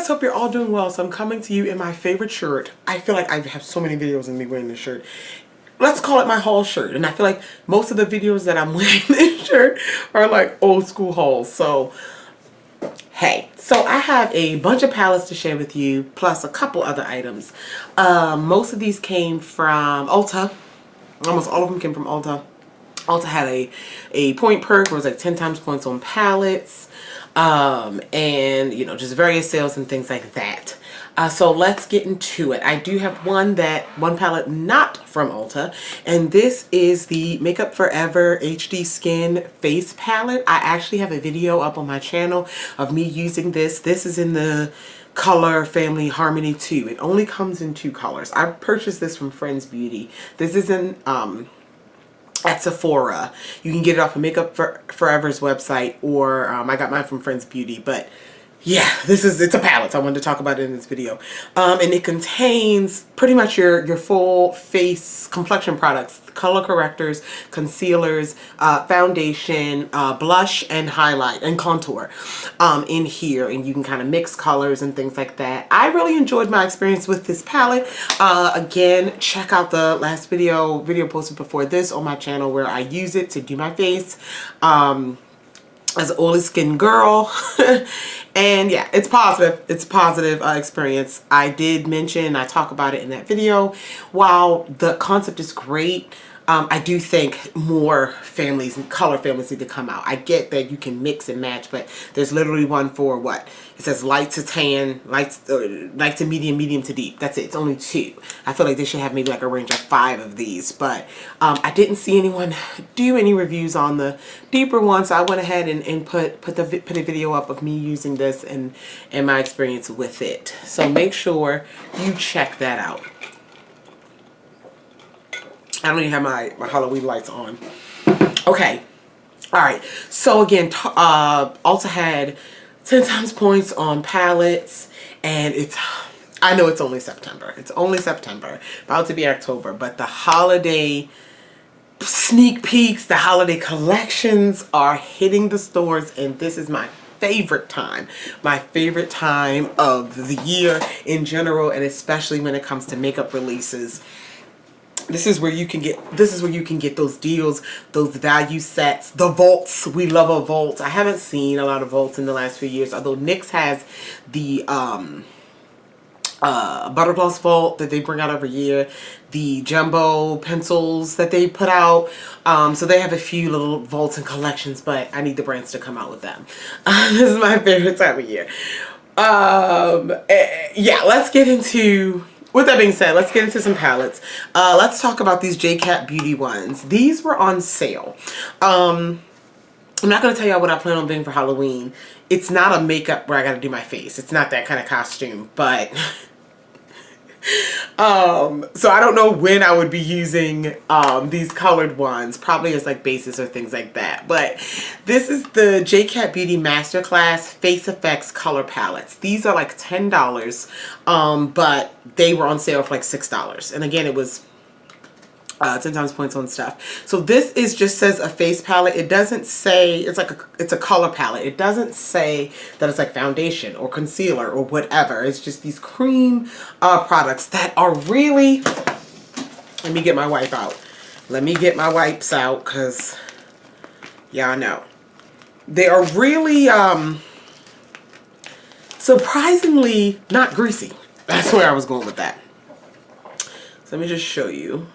guys, hope you're all doing well. So I'm coming to you in my favorite shirt. I feel like I have so many videos of me wearing this shirt. Let's call it my haul shirt. And I feel like most of the videos that I'm wearing this shirt are like old school hauls. So, hey. So I have a bunch of palettes to share with you, plus a couple other items. Most of these came from Ulta. Almost all of them came from Ulta. Ulta had a point perk where it was like 10 times points on palettes. And you know, just various sales and things like that. So let's get into it. I do have one palette not from Ulta, and this is the Makeup Forever HD Skin Face Palette. I actually have a video up on my channel of me using this. This is in the color family Harmony 2. It only comes in 2 colors. I purchased this from Friends Beauty. This is in at Sephora. You can get it off of Makeup Forever's website, or I got mine from Friends Beauty. But yeah, it's a palette, so I wanted to talk about it in this video. And it contains pretty much your full face complexion products, color correctors, concealers, foundation, blush, and highlight, and contour in here. And you can kind of mix colors and things like that. I really enjoyed my experience with this palette. Again, check out the last video posted before this on my channel where I use it to do my face. As an oily skin girl. And yeah, it's positive. It's a positive experience. I did mention, I talk about it in that video. While the concept is great, I do think more families and color families need to come out. I get that you can mix and match, but there's literally one for what? It says light to tan, light to medium, medium to deep. That's it. It's only 2. I feel like they should have maybe like a range of 5 of these, but I didn't see anyone do any reviews on the deeper one, so I went ahead and put a video up of me using this and my experience with it. So make sure you check that out. I don't even have my Halloween lights on. Okay. Alright. So again, Ulta had 10 times points on palettes. And I know it's only September. It's only September. About to be October. But the holiday sneak peeks, the holiday collections are hitting the stores. And this is my favorite time. My favorite time of the year in general. And especially when it comes to makeup releases. This is where you can get those deals, those value sets, the vaults. We love a vault. I haven't seen a lot of vaults in the last few years, although NYX has the Butter Gloss vault that they bring out every year, the jumbo pencils that they put out. So they have a few little vaults and collections, but I need the brands to come out with them. This is my favorite time of year. Yeah, let's get into... With that being said, let's get into some palettes. Let's talk about these JCat Beauty ones. These were on sale. I'm not going to tell y'all what I plan on being for Halloween. It's not a makeup where I got to do my face. It's not that kind of costume, but... so I don't know when I would be using these colored ones, probably as like bases or things like that. But this is the JCat Beauty Masterclass Face Effects Color Palettes. These are like $10, but they were on sale for like $6. And again, it was 10 times points on stuff. So this is just says a face palette. It doesn't say, it's a color palette. It doesn't say that it's like foundation or concealer or whatever. It's just these cream products that are really, let me get my wipe out. Let me get my wipes out because y'all know. They are really surprisingly not greasy. That's where I was going with that. So let me just show you.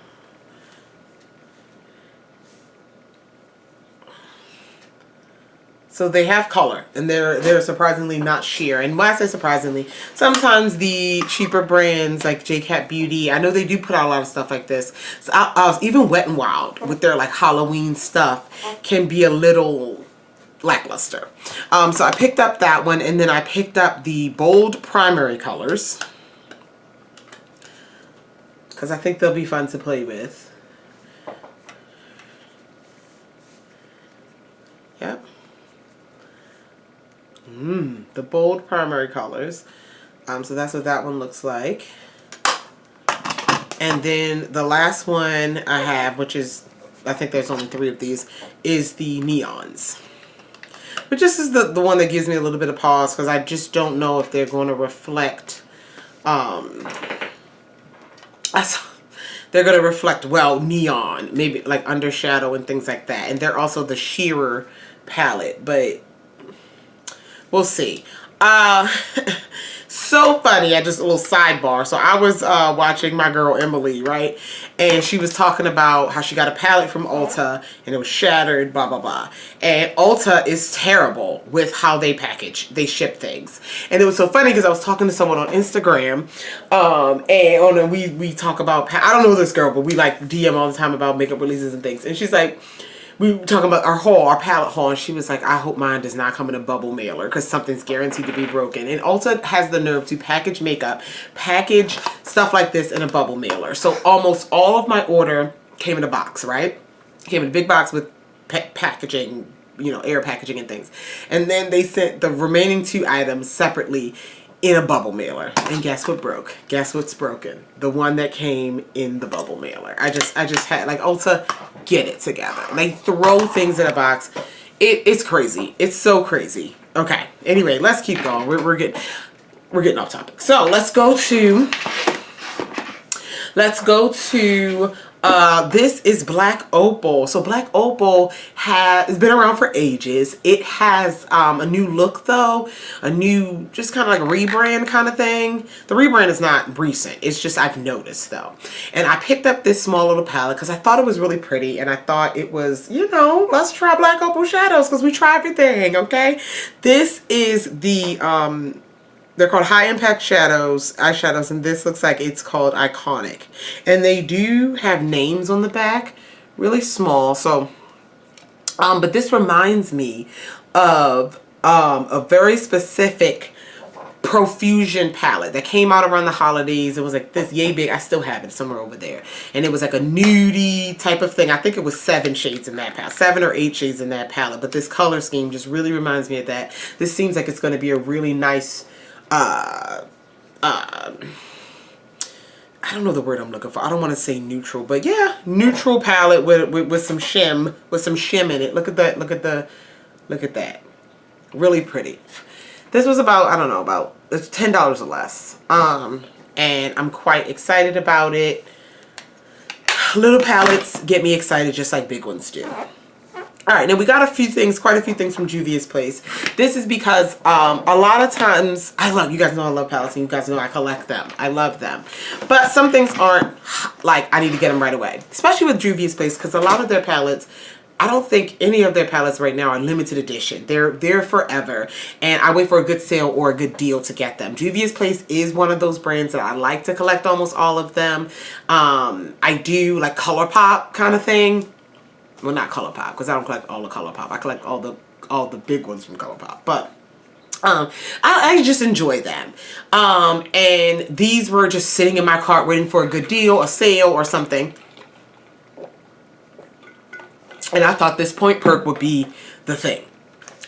So they have color, and they're surprisingly not sheer. And when I say surprisingly, sometimes the cheaper brands like JCat Beauty, I know they do put out a lot of stuff like this. So even Wet n Wild with their like Halloween stuff can be a little lackluster. So I picked up that one, and then I picked up the bold primary colors because I think they'll be fun to play with. Yep. The bold primary colors. So that's what that one looks like. And then the last one I have, which is, I think there's only 3 of these, is the neons. But this is the one that gives me a little bit of pause because I just don't know if they're going to reflect, they're going to reflect, well, neon, maybe like undershadow and things like that. And they're also the sheerer palette, but we'll see. So funny. I just a little sidebar. So I was watching my girl Emily, right? And she was talking about how she got a palette from Ulta and it was shattered, blah, blah, blah. And Ulta is terrible with how they package. They ship things. And it was so funny because I was talking to someone on Instagram and we talk about, I don't know this girl, but we like DM all the time about makeup releases and things. And she's like, we were talking about our haul, our palette haul, and she was like, I hope mine does not come in a bubble mailer because something's guaranteed to be broken. And Ulta has the nerve to package makeup, package stuff like this in a bubble mailer. So almost all of my order came in a box, right? Came in a big box with packaging, you know, air packaging and things. And then they sent the remaining 2 items separately in a bubble mailer. And guess what broke? Guess what's broken? The one that came in the bubble mailer. I just had, like, Ulta, get it together. They throw things in a box. It's crazy. It's so crazy. Okay. Anyway, let's keep going. We're getting off topic. So let's go to this is Black Opal. So Black Opal has been around for ages. It has a new look though, a new just kind of like rebrand kind of thing. The rebrand is not recent. It's just I've noticed though. And I picked up this small little palette because I thought it was really pretty and I thought it was, you know, let's try Black Opal shadows because we try everything, okay? This is the they're called high impact eyeshadows, and this looks like it's called Iconic. And they do have names on the back, really small. So, but this reminds me of a very specific Profusion palette that came out around the holidays. It was like this yay big. I still have it somewhere over there. And it was like a nudie type of thing. I think it was 7 shades in that palette, 7 or 8 shades in that palette. But this color scheme just really reminds me of that. This seems like it's going to be a really nice I don't know the word I'm looking for. I don't want to say neutral, but yeah, neutral palette with some shim in it. Look at that. Really pretty. This was about, I don't know, about it's $10 or less. And I'm quite excited about it. Little palettes get me excited just like big ones do. All right, now we got quite a few things from Juvia's Place. This is because a lot of times, you guys know I love palettes and you guys know I collect them. I love them. But some things aren't like I need to get them right away. Especially with Juvia's Place because a lot of their palettes, I don't think any of their palettes right now are limited edition. They're forever. And I wait for a good sale or a good deal to get them. Juvia's Place is one of those brands that I like to collect almost all of them. I do like ColourPop kind of thing. Well, not ColourPop, because I don't collect all the ColourPop. I collect all the big ones from ColourPop. But I just enjoy them. And these were just sitting in my cart waiting for a good deal, a sale, or something. And I thought this Point Perk would be the thing.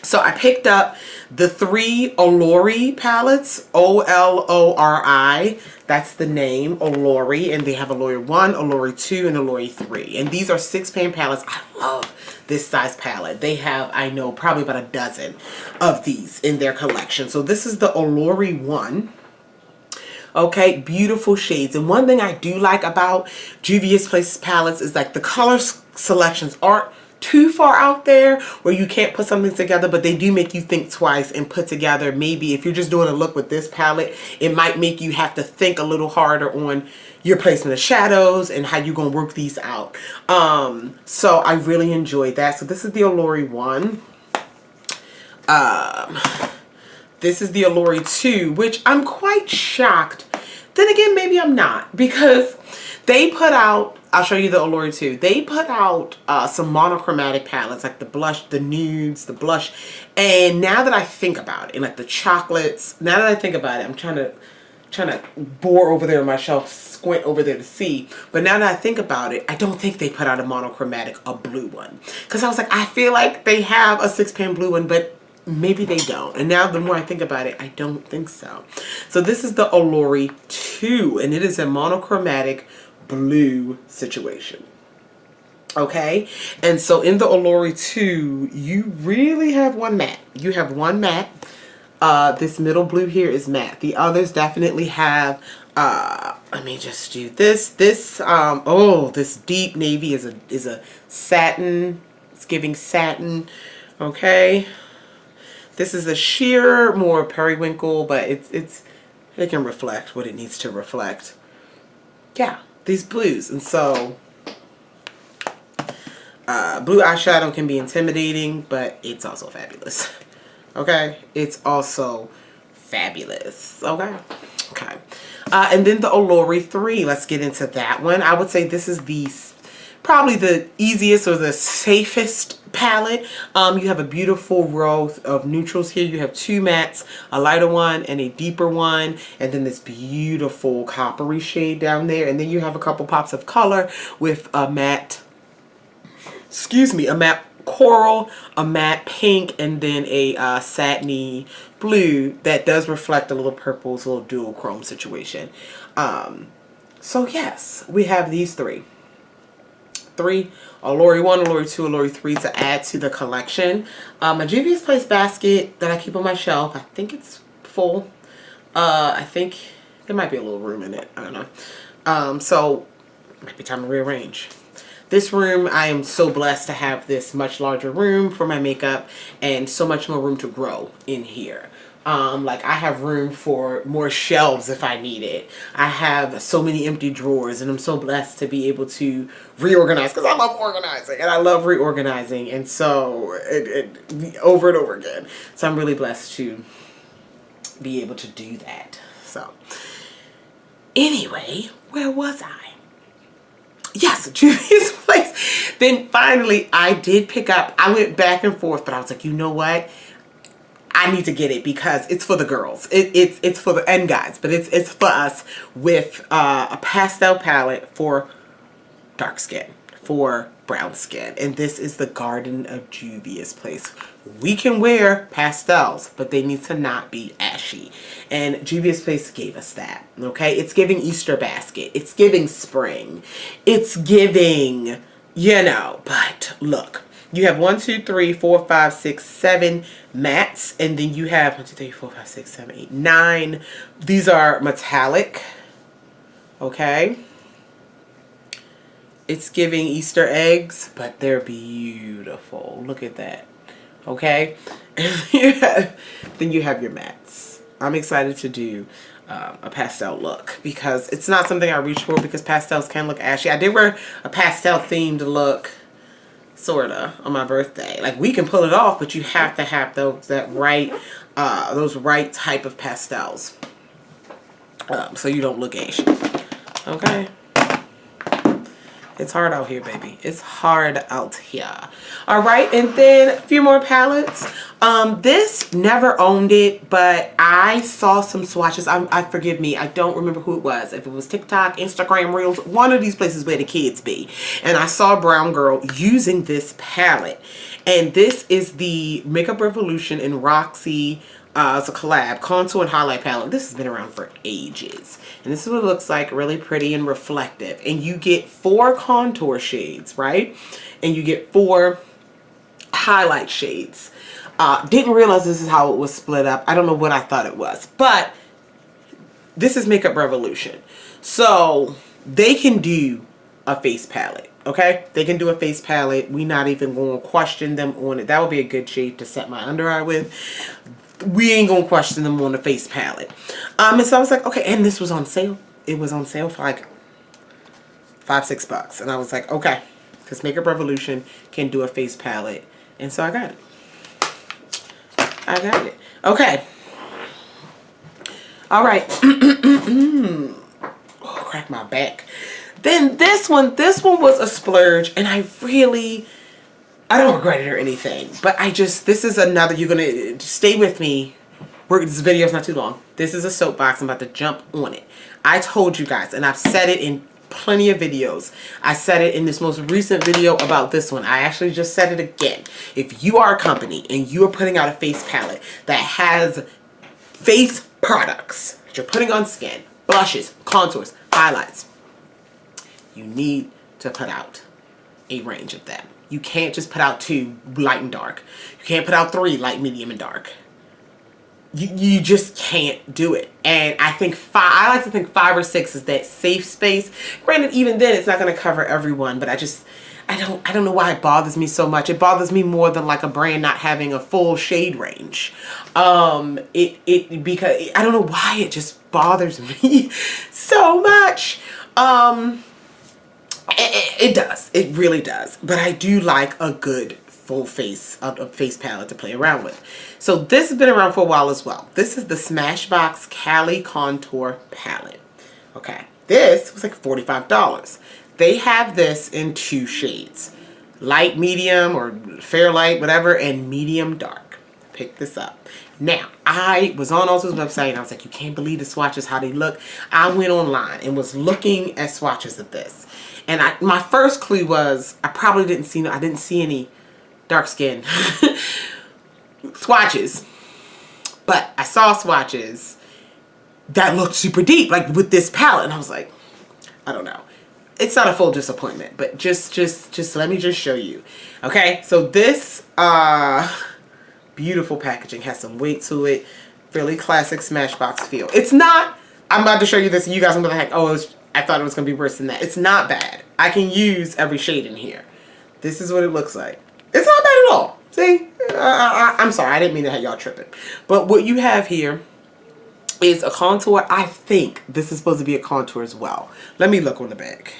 So I picked up the 3 Olori palettes, O-L-O-R-I. That's the name, Olori. And they have Olori 1, Olori 2, and Olori 3. And these are 6-pan palettes. I love this size palette. They have, I know, probably about a dozen of these in their collection. So this is the Olori 1. Okay, beautiful shades. And one thing I do like about Juvia's Place palettes is like the color selections aren't too far out there where you can't put something together, but they do make you think twice and put together. Maybe if you're just doing a look with this palette, it might make you have to think a little harder on your placement of shadows and how you're going to work these out. So I really enjoyed that. So this is the Olori 1. This is the Olori 2, which I'm quite shocked. Then again, maybe I'm not, because they put out, I'll show you the Olori 2. They put out some monochromatic palettes, like the blush, the nudes, the blush. And now that I think about it, and like the chocolates, now that I think about it, I'm trying to bore over there on my shelf, squint over there to see. But now that I think about it, I don't think they put out a monochromatic, a blue one. Because I was like, I feel like they have a 6-pan blue one, but maybe they don't. And now the more I think about it, I don't think so. So this is the Olori 2, and it is a monochromatic blue situation. Okay, and so in the Allure 2, you really have one matte. You have one matte. This middle blue here is matte. The others definitely have, let me just do this. Oh, this deep navy is a satin. It's giving satin. Okay. This is a sheer, more periwinkle, but it can reflect what it needs to reflect. Yeah, these blues. And so blue eyeshadow can be intimidating, but it's also fabulous. Okay, it's also fabulous. Okay, okay. And then the Allure 3. Let's get into that one. I would say this is probably the easiest or the safest palette. You have a beautiful row of neutrals here. You have two mattes, a lighter one and a deeper one, and then this beautiful coppery shade down there. And then you have a couple pops of color with a matte, a matte coral, a matte pink, and then a satiny blue that does reflect a little purple. It's a little dual chrome situation. So yes, we have these three. Allure 1, Allure 2, Allure 3 to add to the collection. My Juvia's Place basket that I keep on my shelf, I think it's full. I think there might be a little room in it. I don't know. So it might be time to rearrange. This room, I am so blessed to have this much larger room for my makeup and so much more room to grow in here. Like I have room for more shelves if I need it. I have so many empty drawers, and I'm so blessed to be able to reorganize because I love organizing and I love reorganizing, and so over and over again. So I'm really blessed to be able to do that. So anyway, where was I? Yes, Juvia's Place. Then finally I did pick up, I went back and forth, but I was like, you know what? I need to get it because it's for the girls. It's for the and guys, but it's for us with a pastel palette for dark skin, for brown skin, and this is the Garden of Juvia's Place. We can wear pastels, but they need to not be ashy, and Juvia's Place gave us that. Okay, it's giving Easter basket. It's giving spring. It's giving, you know. But look. You have 1, 2, 3, 4, 5, 6, 7 mattes, and then you have 1, 2, 3, 4, 5, 6, 7, 8, 9. These are metallic. Okay. It's giving Easter eggs, but they're beautiful. Look at that. Okay. Then you have your mattes. I'm excited to do a pastel look because it's not something I reach for because pastels can look ashy. I did wear a pastel themed look sorta on my birthday. Like we can pull it off, but you have to have those right type of pastels, so you don't look ashy. Okay, it's hard out here, baby. It's hard out here. All right, and then a few more palettes. This never owned it, but I saw some swatches. I forgive me, I don't remember who it was. If it was TikTok, Instagram Reels, one of these places where the kids be. And I saw a brown girl using this palette. And this is the Makeup Revolution in Roxy. It's a collab contour and highlight palette. This has been around for ages. And this is what it looks like, really pretty and reflective. And you get 4 contour shades, right? And you get 4 highlight shades. Didn't realize this is how it was split up. I don't know what I thought it was, but this is Makeup Revolution. So they can do a face palette, okay? They can do a face palette. We're not even going to question them on it. That would be a good shade to set my under eye with. We ain't going to question them on the face palette. And so I was like, okay, and this was on sale. It was on sale for like $5, $6. And I was like, okay, because Makeup Revolution can do a face palette. And so I got it. I got it. Okay. All right. Oh, crack my back. Then this one was a splurge, and I don't regret it or anything, but this is another, you're gonna stay with me. This video's not too long. This is a soapbox. I'm about to jump on it. I told you guys, and I've said it in plenty of videos. I said it in this most recent video about this one. I actually just said it again. If you are a company and you are putting out a face palette that has face products that you're putting on skin, blushes, contours, highlights, you need to put out a range of them. You can't just put out 2 light and dark. You can't put out 3 light, medium, and dark. You just can't do it. And I think I like to think 5 or 6 is that safe space. Granted, even then it's not going to cover everyone, but I don't know why it bothers me so much. It bothers me more than like a brand not having a full shade range. Because I don't know why it just bothers me so much. It does. It really does. But I do like a good full face palette to play around with. So this has been around for a while as well. This is the Smashbox Cali Contour Palette. Okay. This was like $45. They have this in 2 shades. Light medium or fair light, whatever, and medium dark. Pick this up. Now, I was on Ulta's website and I was like, you can't believe the swatches, how they look. I went online and was looking at swatches of this. And my first clue was I didn't see any dark skin swatches. But I saw swatches that looked super deep, like with this palette. And I was like, I don't know. It's not a full disappointment, but just let me just show you. Okay, so this beautiful packaging has some weight to it. Fairly classic Smashbox feel. It's not, I'm about to show you this and you guys are gonna be like, oh, I thought it was gonna be worse than that. It's not bad. I can use every shade in here. This is what it looks like. It's not bad at all. See, I'm sorry, I didn't mean to have y'all tripping. But what you have here is a contour. I think this is supposed to be a contour as well. Let me look on the back.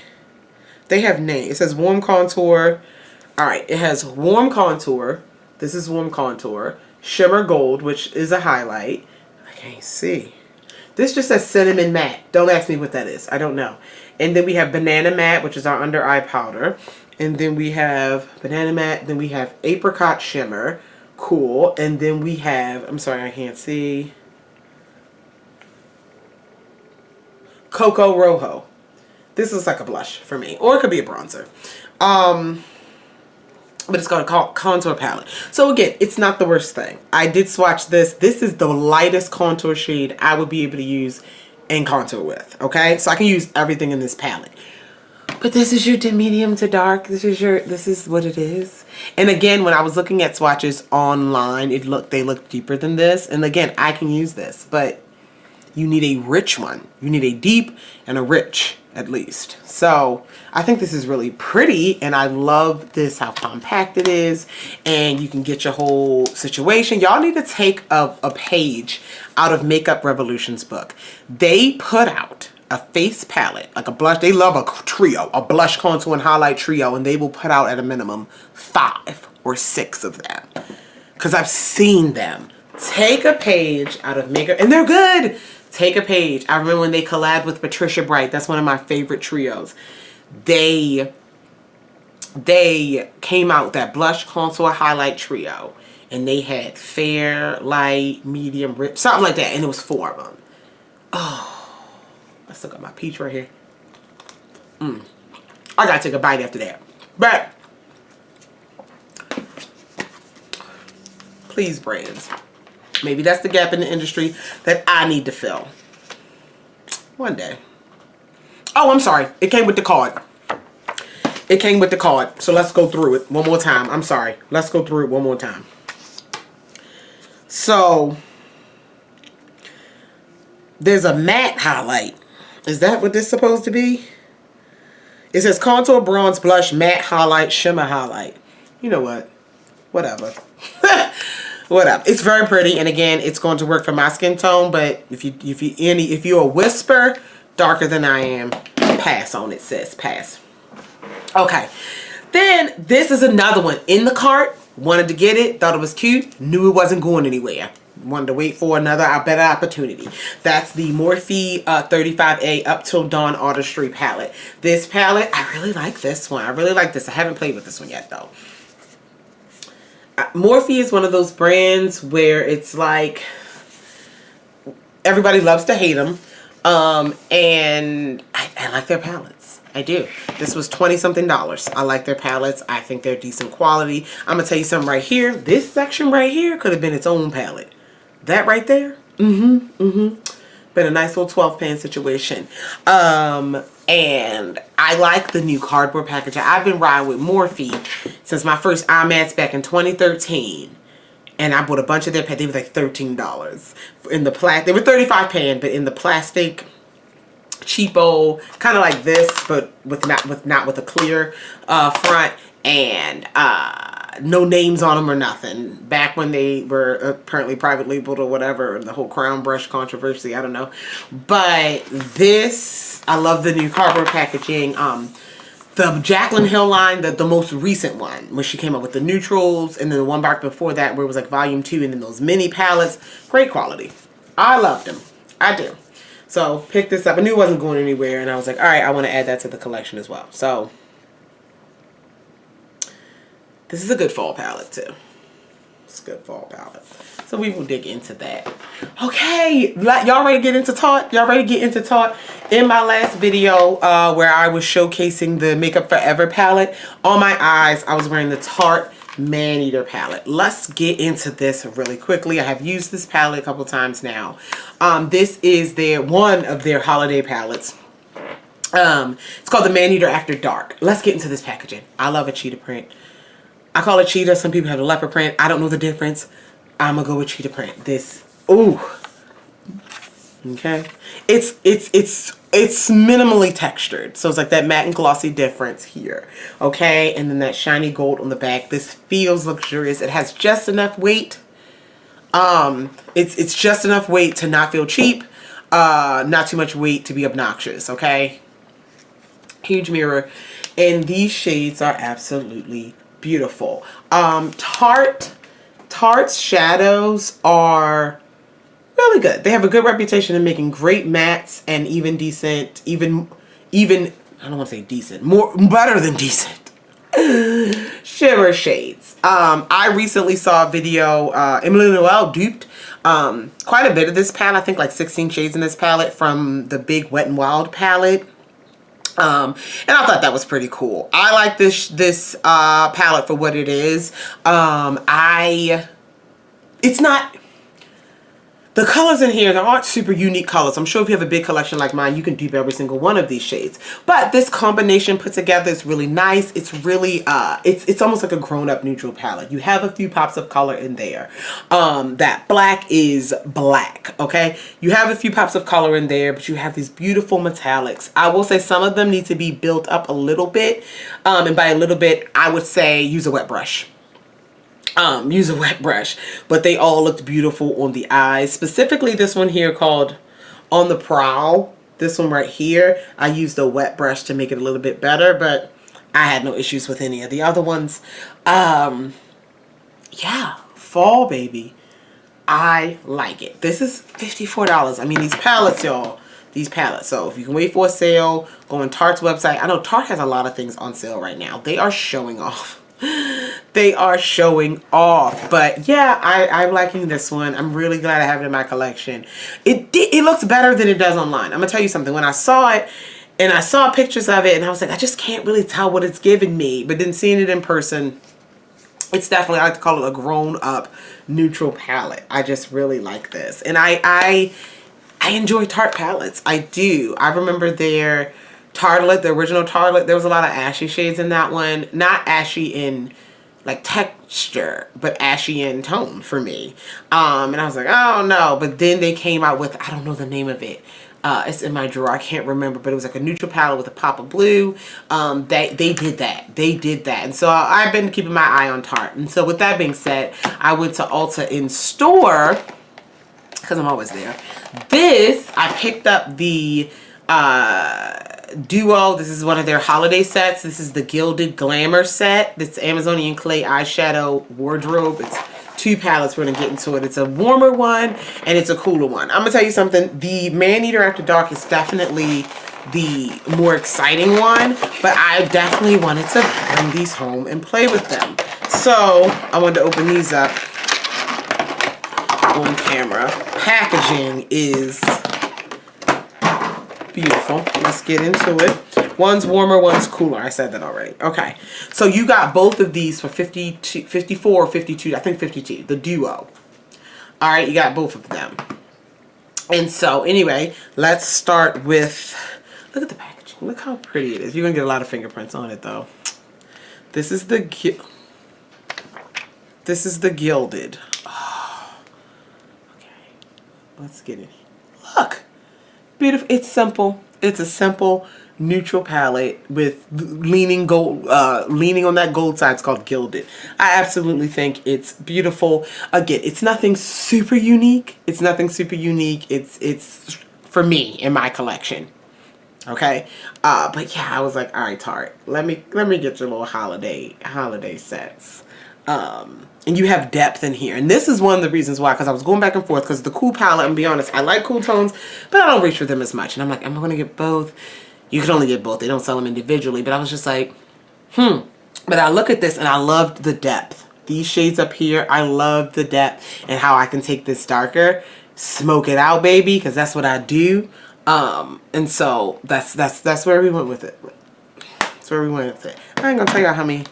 They have names. It says warm contour. All right, it has warm contour. This is warm contour. Shimmer gold, which is a highlight. I can't see. This just says cinnamon matte. Don't ask me what that is. I don't know. And then we have banana matte, which is our under eye powder. And then we have banana matte. Then we have apricot shimmer. Cool. And then we have, I'm sorry, I can't see. Coco Rojo. This is like a blush for me. Or it could be a bronzer. But it's called a contour palette. So again, it's not the worst thing. I did swatch this. This is the lightest contour shade I would be able to use and contour with. Okay? So I can use everything in this palette. But this is your medium to dark. This is what it is. And again, when I was looking at swatches online, they look deeper than this. And again, I can use this, but you need a rich one. You need a deep and a rich, at least. So I think this is really pretty, and I love this, how compact it is, and you can get your whole situation. Y'all need to take a page out of Makeup Revolution's book. They put out a face palette, like a blush. They love a trio, a blush, contour, and highlight trio, and they will put out at a minimum 5 or 6 of them. Because I've seen them. Take a page out of Makeup, and they're good. Take a page. I remember when they collabed with Patricia Bright. That's one of my favorite trios. They came out with that blush, contour, highlight trio. And they had fair, light, medium, rich, something like that. And it was 4 of them. Oh, I still got my peach right here. I gotta take a bite after that. But, please, brands. Maybe that's the gap in the industry that I need to fill. One day. Oh, I'm sorry. It came with the card. It came with the card. So let's go through it one more time. I'm sorry. Let's go through it one more time. So, there's a matte highlight. Is that what this is supposed to be? It says contour, bronze, blush, matte highlight, shimmer highlight. You know what? Whatever. Whatever. It's very pretty, and again, it's going to work for my skin tone. But if you're a whisper darker than I am, pass on it, sis. Pass. Okay. Then this is another one in the cart. Wanted to get it. Thought it was cute. Knew it wasn't going anywhere. Wanted to wait for another better opportunity. That's the Morphe 35A Up Till Dawn Artistry palette. This palette, I really like this one. I really like this. I haven't played with this one yet though. Morphe is one of those brands where it's like everybody loves to hate them, and I like their palettes. I do. This was $20-something. I like their palettes. I think they're decent quality. I'm gonna tell you something right here. This section right here could have been its own palette. That right there, been a nice little 12-pan situation. And I like the new cardboard packaging. I've been riding with Morphe since my first IMAX back in 2013. And I bought a bunch of their pens. They were like $13 in the plastic. They were $35 pan, but in the plastic, cheapo, kind of like this, but not with a clear front, and no names on them or nothing. Back when they were apparently private labeled or whatever, the whole crown brush controversy, I don't know. But this, I love the new cardboard packaging. The Jaclyn Hill line, the most recent one, when she came up with the neutrals, and then the one back before that where it was like volume 2, and then those mini palettes. Great quality. I loved them. I do. So picked this up. I knew it wasn't going anywhere, and I was like, all right, I want to add that to the collection as well. So this is a good fall palette too. It's a good fall palette. So we will dig into that. Okay, y'all ready to get into Tarte? Y'all ready to get into Tarte? In my last video where I was showcasing the Makeup Forever palette, on my eyes, I was wearing the Tarte Man-Eater palette. Let's get into this really quickly. I have used this palette a couple times now. This is one of their holiday palettes. It's called the Man-Eater After Dark. Let's get into this packaging. I love a cheetah print. I call it cheetah. Some people have a leopard print. I don't know the difference. I'm gonna go with cheetah print. This, ooh, okay. It's minimally textured, so it's like that matte and glossy difference here, okay, and then that shiny gold on the back. This feels luxurious. It has just enough weight. It's just enough weight to not feel cheap, not too much weight to be obnoxious, okay. Huge mirror, and these shades are absolutely beautiful. Tarte's shadows are really good. They have a good reputation in making great mattes and even decent, even I don't want to say decent, better than decent shimmer shades. I recently saw a video, Emily Noel duped quite a bit of this palette. I think like 16 shades in this palette from the big Wet n Wild palette. And I thought that was pretty cool. I like this palette for what it is. It's not, the colors in here, there aren't super unique colors. I'm sure if you have a big collection like mine, you can dupe every single one of these shades. But this combination put together is really nice. It's really, it's almost like a grown-up neutral palette. You have a few pops of color in there. That black is black, okay? You have a few pops of color in there, but you have these beautiful metallics. I will say some of them need to be built up a little bit. And by a little bit, I would say use a wet brush. Use a wet brush, but they all looked beautiful on the eyes. Specifically this one here called On the Prowl. This one right here, I used a wet brush to make it a little bit better, but I had no issues with any of the other ones. Yeah, fall baby. I like it. This is $54. I mean, these palettes, y'all. These palettes. So if you can wait for a sale, go on Tarte's website. I know Tarte has a lot of things on sale right now. They are showing off. They are showing off. But yeah, I'm liking this one. I'm really glad I have it in my collection. It looks better than it does online. I'm gonna tell you something. When I saw it and I saw pictures of it and I was like, I just can't really tell what it's giving me. But then seeing it in person, it's definitely, I like to call it a grown-up neutral palette. I just really like this. And I enjoy Tarte palettes. I do. I remember their Tartelette, the original Tartelette, there was a lot of ashy shades in that one. Not ashy in like texture, but ashy in tone for me. And I was like, oh no. But then they came out with, I don't know the name of it. It's in my drawer. I can't remember, but it was like a neutral palette with a pop of blue. They did that. They did that. And so I've been keeping my eye on Tarte. And so with that being said, I went to Ulta in store because I'm always there. This, I picked up the Duo. This is one of their holiday sets. This is the Gilded Glamour set. This Amazonian Clay eyeshadow wardrobe. It's two palettes. We're gonna get into it. It's a warmer one and it's a cooler one. I'm gonna tell you something. The Man-Eater After Dark is definitely the more exciting one, but I definitely wanted to bring these home and play with them. So I wanted to open these up on camera. Packaging is beautiful. Let's get into it. One's warmer, one's cooler. I said that already. Okay. So you got both of these for 54 or 52. I think 52. The Duo. All right. You got both of them. And so anyway, let's start with, look at the packaging. Look how pretty it is. You're gonna get a lot of fingerprints on it though. This is the gilded. Oh, okay, let's get it. Look, beautiful. It's simple. It's a simple neutral palette with leaning gold, leaning on that gold side. It's called Gilded. I absolutely think it's beautiful. Again, it's nothing super unique. It's nothing super unique. It's for me in my collection. Okay, but yeah, I was like, all right, Tarte, let me get your little holiday sets. And you have depth in here, and this is one of the reasons why, because I was going back and forth, because the cool palette, and be honest, I like cool tones, but I don't reach for them as much. And I'm like, am I going to get both? You can only get both. They don't sell them individually. But I was just like, But I look at this and I loved the depth. These shades up here, I love the depth and how I can take this darker, smoke it out, baby, because that's what I do. And so that's where we went with it. That's where we went with it. I ain't gonna tell y'all how many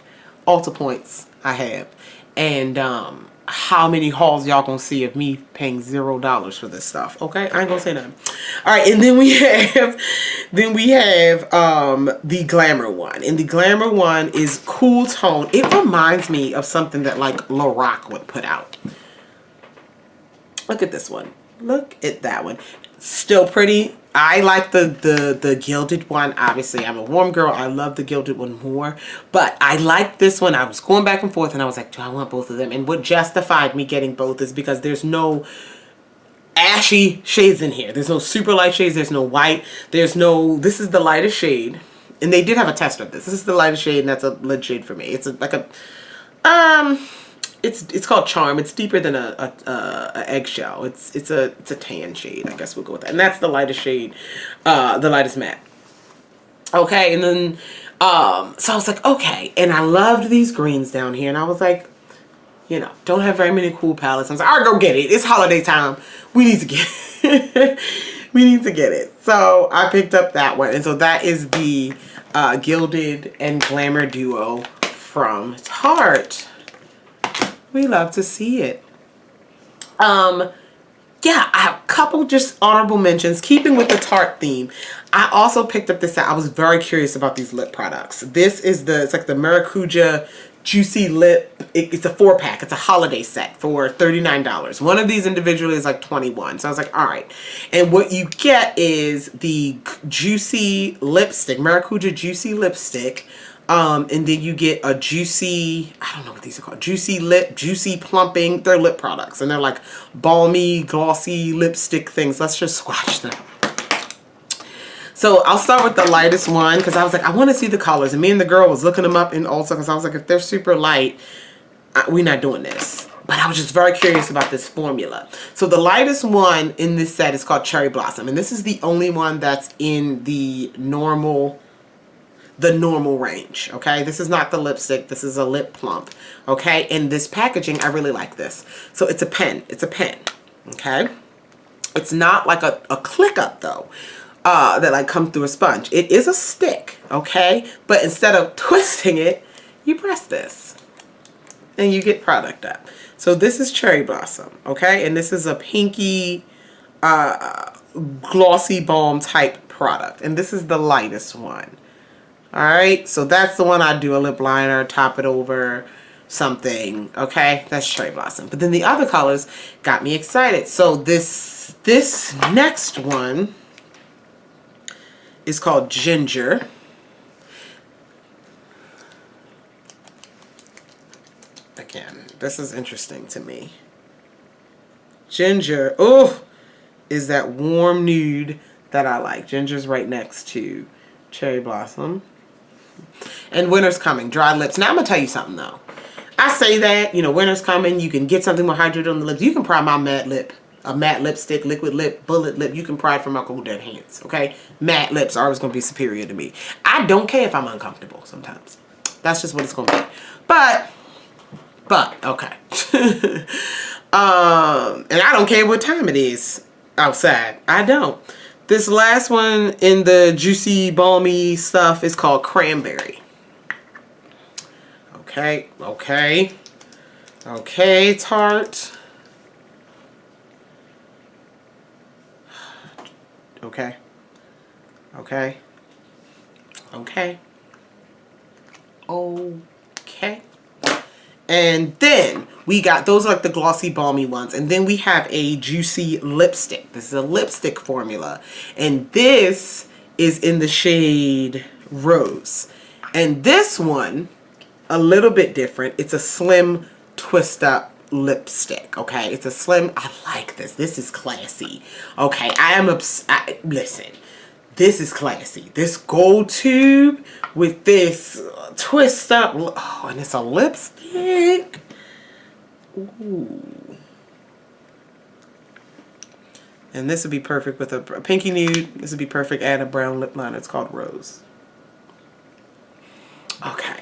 Ulta points I have, and how many hauls y'all gonna see of me paying $0 for this stuff. Okay, I ain't gonna say nothing. All right, and then we have the Glamour one, and the Glamour one is cool tone. It reminds me of something that like Lorac would put out. Look at this one. Look at that one. Still pretty. I like the gilded one. Obviously, I'm a warm girl. I love the gilded one more. But I like this one. I was going back and forth and I was like, do I want both of them? And what justified me getting both is because there's no ashy shades in here. There's no super light shades. There's no white. There's no, this is the lightest shade. And they did have a tester of this. This is the lightest shade and that's a lid shade for me. It's like a, it's called Charm. It's deeper than a eggshell. It's a tan shade. I guess we'll go with that. And that's the lightest shade, the lightest matte. Okay, and then so I was like, okay, and I loved these greens down here, and I was like, you know, don't have very many cool palettes. I was like, all right, go get it. It's holiday time. We need to get it. We need to get it. So I picked up that one, and so that is the Gilded and Glamour duo from Tarte. We love to see it. Yeah, I have a couple just honorable mentions. Keeping with the Tarte theme, I also picked up this set. I was very curious about these lip products. This is it's like the Maracuja Juicy Lip. It's a 4-pack. It's a holiday set for $39. One of these individually is like $21. So I was like, all right. And what you get is the Juicy Lipstick, Maracuja Juicy Lipstick. And then you get a juicy, I don't know what these are called, juicy lip, juicy plumping. They're lip products and they're like balmy, glossy lipstick things. Let's just swatch them. So I'll start with the lightest one because I was like, I want to see the colors. And me and the girl was looking them up in Ulta because I was like, if they're super light, we're not doing this. But I was just very curious about this formula. So the lightest one in this set is called Cherry Blossom. And this is the only one that's in the normal range. Okay, this is not the lipstick, this is a lip plump. Okay, and this packaging, I really like this. So it's a pen. Okay, it's not like a click up though, that like comes through a sponge. It is a stick. Okay, but instead of twisting it, you press this and you get product up. So this is Cherry Blossom. Okay, and this is a pinky glossy balm type product, and this is the lightest one. Alright, so that's the one I do a lip liner, top it over something. Okay, that's Cherry Blossom. But then the other colors got me excited. So this next one is called Ginger. Again, this is interesting to me. Ginger, oh, is that warm nude that I like. Ginger's right next to Cherry Blossom. And winter's coming, dry lips. Now I'm gonna tell you something though. I say that, you know, winter's coming, you can get something more hydrated on the lips. You can pry my matte lip, a matte lipstick, liquid lip, bullet lip. You can pry it from my cold dead hands, okay? Matte lips are always gonna be superior to me. I don't care if I'm uncomfortable sometimes. That's just what it's gonna be. But, okay. And I don't care what time it is outside. I don't. This last one in the juicy, balmy stuff is called Cranberry. Okay, Tarte. Okay. Okay. Okay. And then we got, those are like the glossy balmy ones. And then we have a juicy lipstick. This is a lipstick formula. And this is in the shade Rose. And this one, a little bit different. It's a slim twist up lipstick. Okay. It's a slim, I like this. This is classy. Okay. Listen. This is classy. This gold tube with this twist up. Oh, and it's a lipstick. Ooh. And this would be perfect with a pinky nude. This would be perfect and a brown lip liner. It's called Rose. Okay.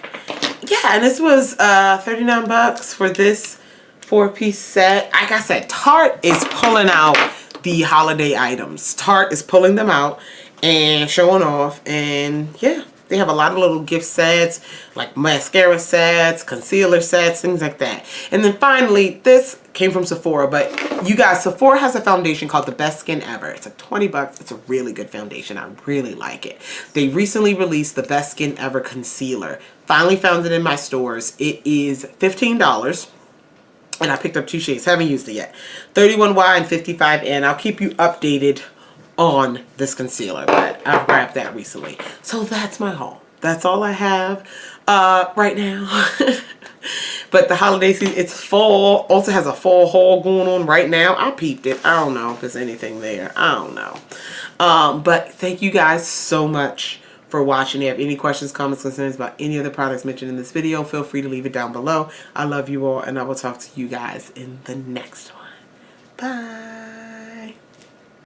Yeah, and this was 39 bucks for this 4-piece set. Like I said, Tarte is pulling out the holiday items. Tarte is pulling them out and showing off. And yeah, they have a lot of little gift sets, like mascara sets, concealer sets, things like that. And then finally, this came from Sephora, but you guys, Sephora has a foundation called the Best Skin Ever. It's like 20 bucks. It's a really good foundation. I really like it. They recently released the Best Skin Ever concealer. Finally found it in my stores. It is $15. And I picked up 2 shades. Haven't used it yet. 31Y and 55N. I'll keep you updated on this concealer, but I've grabbed that recently. So that's my haul. That's all I have right now. But the holiday season, it's fall. Also has a fall haul going on right now. I peeped it. I don't know if there's anything there. I don't know. But thank you guys so much for watching. If you have any questions, comments, concerns about any of the products mentioned in this video, feel free to leave it down below. I love you all, and I will talk to you guys in the next one. Bye.